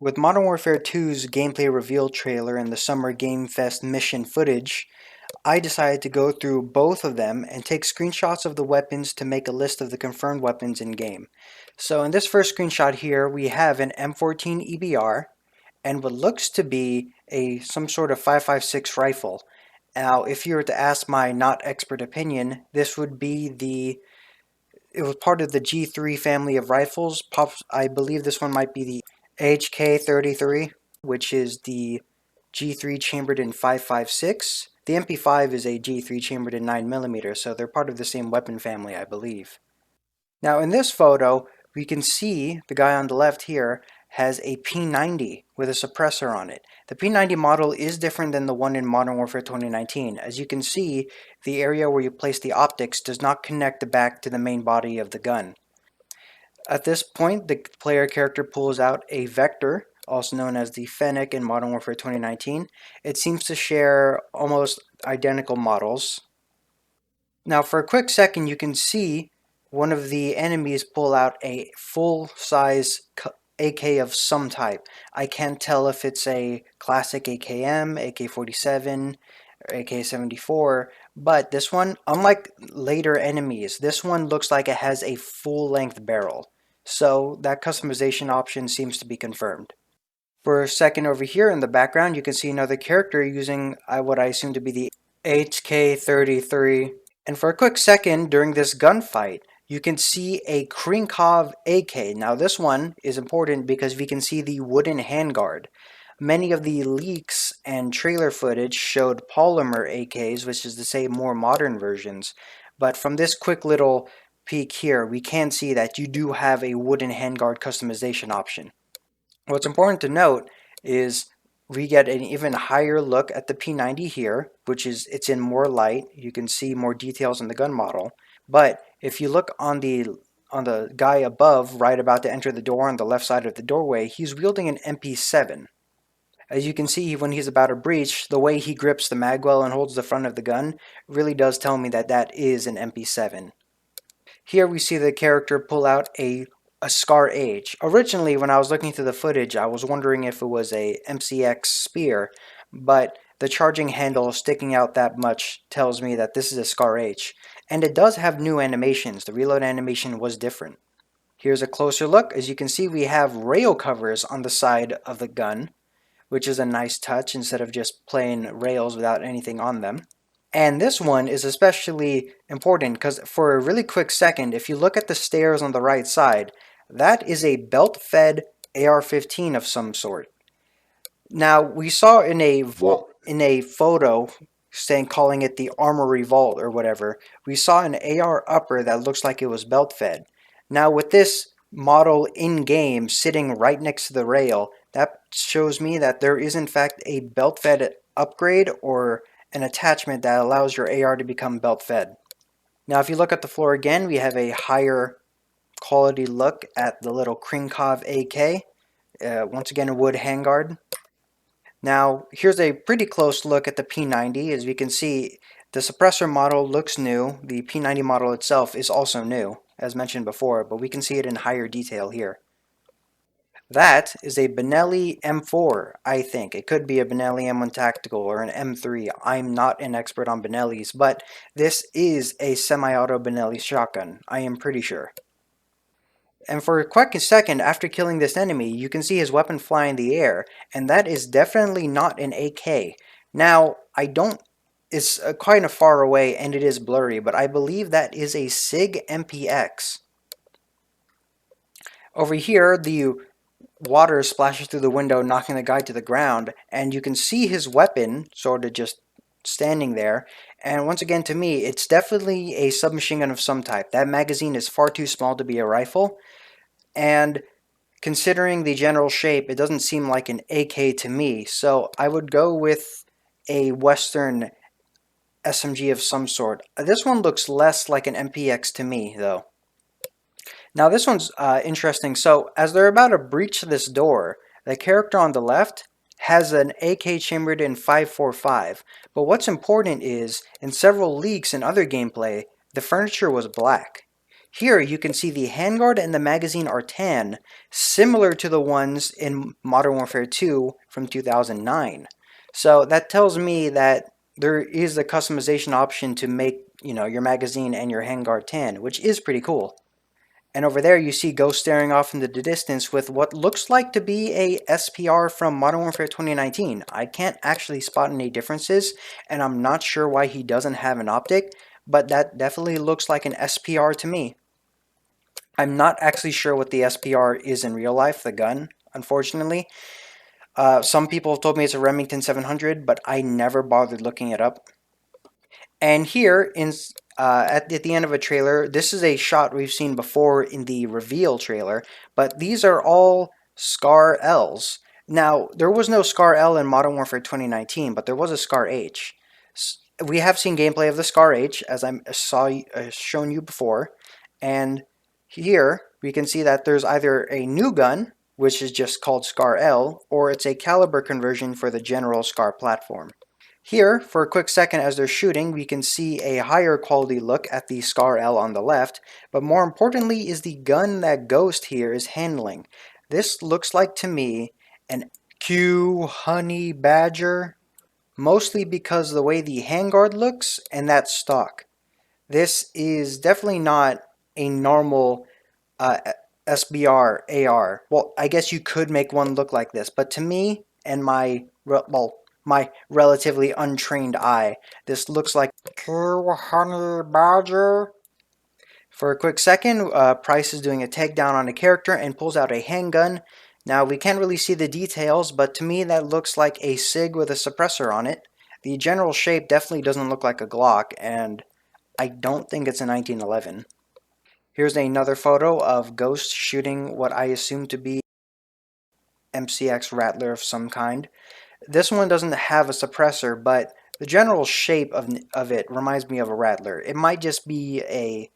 With Modern Warfare 2's gameplay reveal trailer and the Summer Game Fest mission footage, I decided to go through both of them and take screenshots of the weapons to make a list of the confirmed weapons in game. So in this first screenshot here, we have an M14 EBR and what looks to be some sort of 5.56 rifle. Now, if you were to ask my not expert opinion, this would be it was part of the G3 family of rifles. I believe this one might be the HK33, which is the G3 chambered in 5.56. The MP5 is a G3 chambered in 9mm, so they're part of the same weapon family, I believe. Now in this photo, we can see the guy on the left here has a P90 with a suppressor on it. The P90 model is different than the one in Modern Warfare 2019. As you can see, the area where you place the optics does not connect back to the main body of the gun. At this point, the player character pulls out a Vector, also known as the Fennec in Modern Warfare 2019. It seems to share almost identical models. Now for a quick second, you can see one of the enemies pull out a full-size AK of some type. I can't tell if it's a classic AKM, AK-47, or AK-74, but this one, unlike later enemies, this one looks like it has a full-length barrel. So that customization option seems to be confirmed. For a second over here in the background, you can see another character using what I assume to be the HK33. And for a quick second during this gunfight, you can see a Krinkov AK. Now this one is important because we can see the wooden handguard. Many of the leaks and trailer footage showed polymer AKs, which is to say more modern versions. But from this quick little peek here, we can see that you do have a wooden handguard customization option. What's important to note is we get an even higher look at the P90 here, which is it's in more light. You can see more details in the gun model. But if you look on the guy above, right about to enter the door on the left side of the doorway, he's wielding an MP7. As you can see, when he's about to breach, the way he grips the magwell and holds the front of the gun really does tell me that that is an MP7. Here we see the character pull out a Scar H. Originally, when I was looking through the footage, I was wondering if it was a MCX spear, but the charging handle sticking out that much tells me that this is a Scar H. And it does have new animations. The reload animation was different. Here's a closer look. As you can see, we have rail covers on the side of the gun, which is a nice touch instead of just plain rails without anything on them. And this one is especially important because for a really quick second, if you look at the stairs on the right side, that is a belt-fed AR-15 of some sort. Now, we saw in a photo calling it the Armory Vault or whatever, we saw an AR upper that looks like it was belt-fed. Now, with this model in-game sitting right next to the rail, that shows me that there is in fact a belt-fed upgrade or an attachment that allows your AR to become belt-fed. Now, if you look at the floor again, we have a higher quality look at the little Krinkov AK. Once again, a wood handguard. Now, here's a pretty close look at the P90. As we can see, the suppressor model looks new. The P90 model itself is also new, as mentioned before, but we can see it in higher detail here. That is a Benelli M4, I think. It could be a Benelli M1 Tactical or an M3. I'm not an expert on Benellis, but this is a semi-auto Benelli shotgun. I am pretty sure. And for a quick second after killing this enemy, you can see his weapon fly in the air, and that is definitely not an AK. Now, it's quite far away and it is blurry, but I believe that is a SIG MPX. Over here, the water splashes through the window, knocking the guy to the ground, and you can see his weapon sort of just standing there. And once again, to me, it's definitely a submachine gun of some type. That magazine is far too small to be a rifle, and considering the general shape, it doesn't seem like an AK to me, so I would go with a Western SMG of some sort. This one looks less like an MPX to me, though. Now this one's interesting. So as they're about to breach this door, the character on the left has an AK chambered in 5.45. But what's important is, in several leaks and other gameplay, the furniture was black. Here you can see the handguard and the magazine are tan, similar to the ones in Modern Warfare 2 from 2009. So that tells me that there is a customization option to make, your magazine and your handguard tan, which is pretty cool. And over there you see Ghost staring off into the distance with what looks like to be a SPR from Modern Warfare 2019. I can't actually spot any differences, and I'm not sure why he doesn't have an optic, but that definitely looks like an SPR to me. I'm not actually sure what the SPR is in real life, the gun, unfortunately. Some people have told me it's a Remington 700, but I never bothered looking it up. And here, at the end of a trailer, this is a shot we've seen before in the reveal trailer, but these are all Scar Ls. Now, there was no Scar L in Modern Warfare 2019, but there was a Scar H. We have seen gameplay of the Scar H, as I saw shown you before, and here we can see that there's either a new gun, which is just called Scar L, or it's a caliber conversion for the general Scar platform. Here, for a quick second as they're shooting, we can see a higher quality look at the Scar L on the left, but more importantly is the gun that Ghost here is handling. This looks like to me an Q Honey Badger, mostly because of the way the handguard looks and that stock. This is definitely not a normal uh, SBR AR. Well, I guess you could make one look like this, but to me and my relatively untrained eye, this looks like Honey Badger. For a quick second, Price is doing a takedown on a character and pulls out a handgun. Now, we can't really see the details, but to me that looks like a SIG with a suppressor on it. The general shape definitely doesn't look like a Glock, and I don't think it's a 1911. Here's another photo of Ghost shooting what I assume to be MCX Rattler of some kind. This one doesn't have a suppressor, but the general shape of it reminds me of a Rattler. It might just be a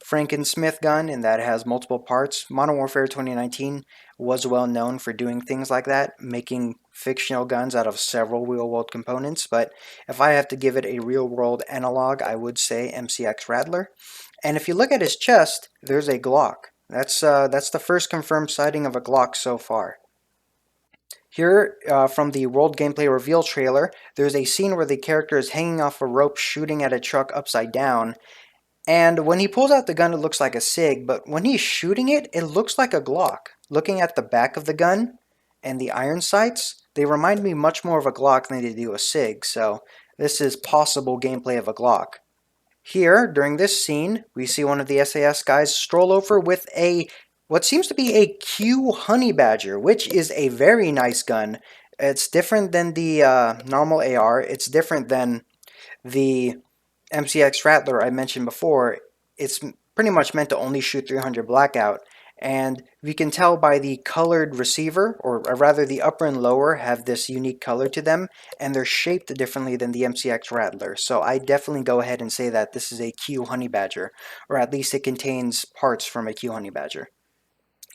Frankensmith gun in that it has multiple parts. Modern Warfare 2019 was well known for doing things like that, making fictional guns out of several real-world components, but if I have to give it a real-world analog, I would say MCX Rattler. And if you look at his chest, there's a Glock. That's the first confirmed sighting of a Glock so far. Here, from the World Gameplay Reveal trailer, there's a scene where the character is hanging off a rope shooting at a truck upside down, and when he pulls out the gun, it looks like a SIG, but when he's shooting it, it looks like a Glock. Looking at the back of the gun and the iron sights, they remind me much more of a Glock than they do a SIG, so this is possible gameplay of a Glock. Here, during this scene, we see one of the SAS guys stroll over with what seems to be a Q Honey Badger, which is a very nice gun. It's different than the normal AR. It's different than the MCX Rattler I mentioned before. It's pretty much meant to only shoot 300 blackout, and we can tell by the colored receiver, or rather the upper and lower have this unique color to them, and they're shaped differently than the MCX Rattler. So I definitely go ahead and say that this is a Q Honey Badger, or at least it contains parts from a Q Honey Badger.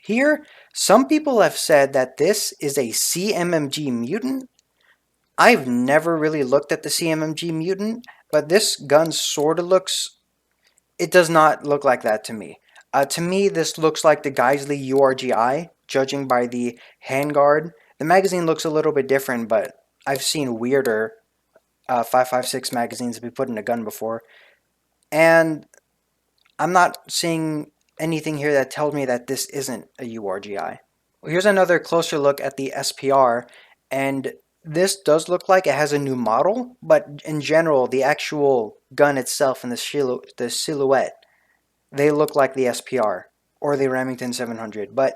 Here, some people have said that this is a CMMG mutant. I've never really looked at the CMMG mutant, but this gun sort of looks... It does not look like that to me. To me, this looks like the Geisley URGI, judging by the handguard. The magazine looks a little bit different, but I've seen weirder 5.56 magazines be put in a gun before. And I'm not seeing anything here that tells me that this isn't a URGI. Well, here's another closer look at the SPR, and this does look like it has a new model, but in general, the actual gun itself and the silhouette, they look like the SPR or the Remington 700, but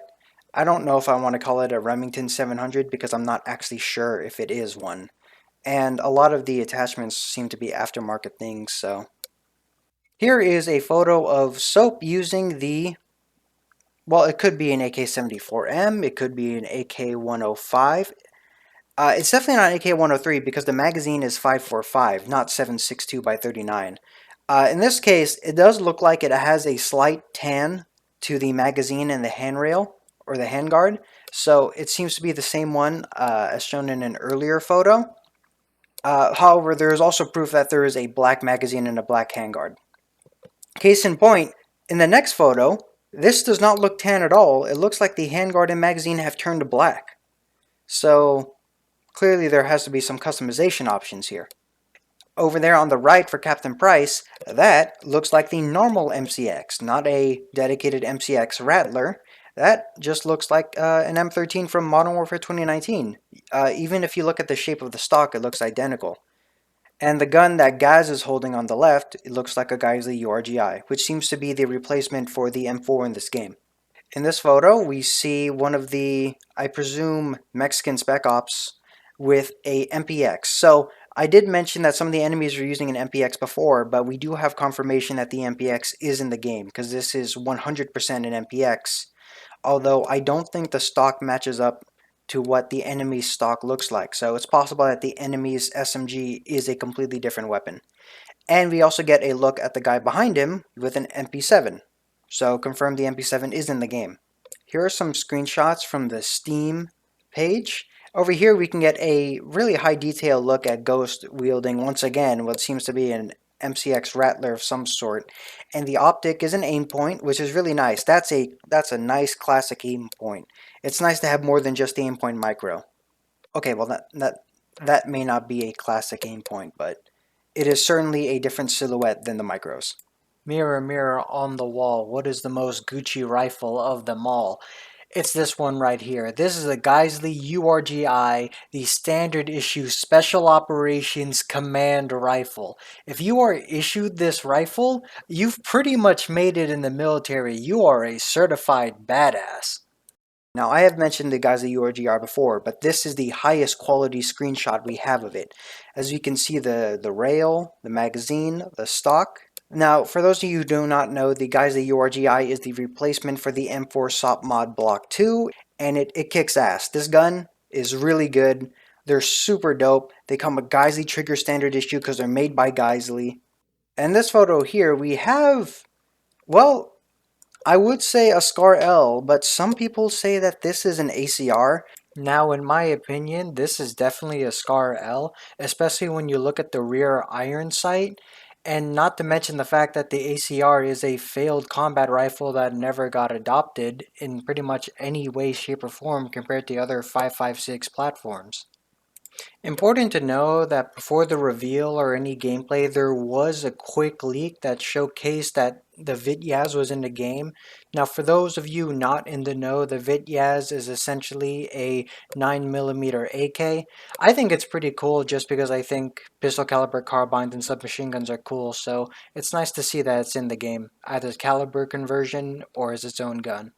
I don't know if I want to call it a Remington 700 because I'm not actually sure if it is one. And a lot of the attachments seem to be aftermarket things, so... Here is a photo of Soap using the... Well, it could be an AK-74M, it could be an AK-105. It's definitely not AK-103 because the magazine is 545, not 7.62 by 39. In this case, it does look like it has a slight tan to the magazine and the handrail, or the handguard, so it seems to be the same one as shown in an earlier photo. However, there is also proof that there is a black magazine and a black handguard. Case in point, In the next photo, this does not look tan at all. It looks like the handguard and magazine have turned black. So clearly there has to be some customization options here. Over there on the right for Captain Price, that looks like the normal MCX, not a dedicated MCX Rattler. That just looks like an M13 from Modern Warfare 2019. Even if you look at the shape of the stock, it looks identical. And the gun that Gaz is holding on the left, it looks like a Geisley URGI, which seems to be the replacement for the M4 in this game. In this photo, we see one of the, I presume, Mexican Spec Ops with a MPX. So I did mention that some of the enemies are using an MPX before, but we do have confirmation that the MPX is in the game, because this is 100% an MPX, although I don't think the stock matches up to what the enemy's stock looks like. So it's possible that the enemy's SMG is a completely different weapon. And we also get a look at the guy behind him with an MP7. So confirm the MP7 is in the game. Here are some screenshots from the Steam page. Over here we can get a really high detail look at Ghost wielding once again what seems to be an MCX Rattler of some sort. And the optic is an aim point, which is really nice. That's a nice classic aim point. It's nice to have more than just the aim point micro. Okay, well that may not be a classic aim point, but it is certainly a different silhouette than the micros. Mirror, mirror on the wall, what is the most Gucci rifle of them all? It's this one right here. This is a Geisley URGI, the standard issue Special Operations Command Rifle. If you are issued this rifle, you've pretty much made it in the military. You are a certified badass. Now, I have mentioned the Geisley URGR before, but this is the highest quality screenshot we have of it. As you can see, the rail, the magazine, the stock. Now, for those of you who do not know, the Geisley URGI is the replacement for the M4 SOP Mod Block 2, and it kicks ass. This gun is really good. They're super dope. They come with Geisley trigger standard issue because they're made by Geisley. And this photo here, we have, well, I would say a Scar L, but some people say that this is an ACR. Now, in my opinion, this is definitely a Scar L, especially when you look at the rear iron sight, and not to mention the fact that the ACR is a failed combat rifle that never got adopted in pretty much any way, shape, or form compared to other 5.56 platforms. Important to know that before the reveal or any gameplay, there was a quick leak that showcased that the Vityaz was in the game. Now, for those of you not in the know, the Vityaz is essentially a 9mm AK. I think it's pretty cool just because I think pistol caliber carbines and submachine guns are cool, so it's nice to see that it's in the game, either as caliber conversion or as its own gun.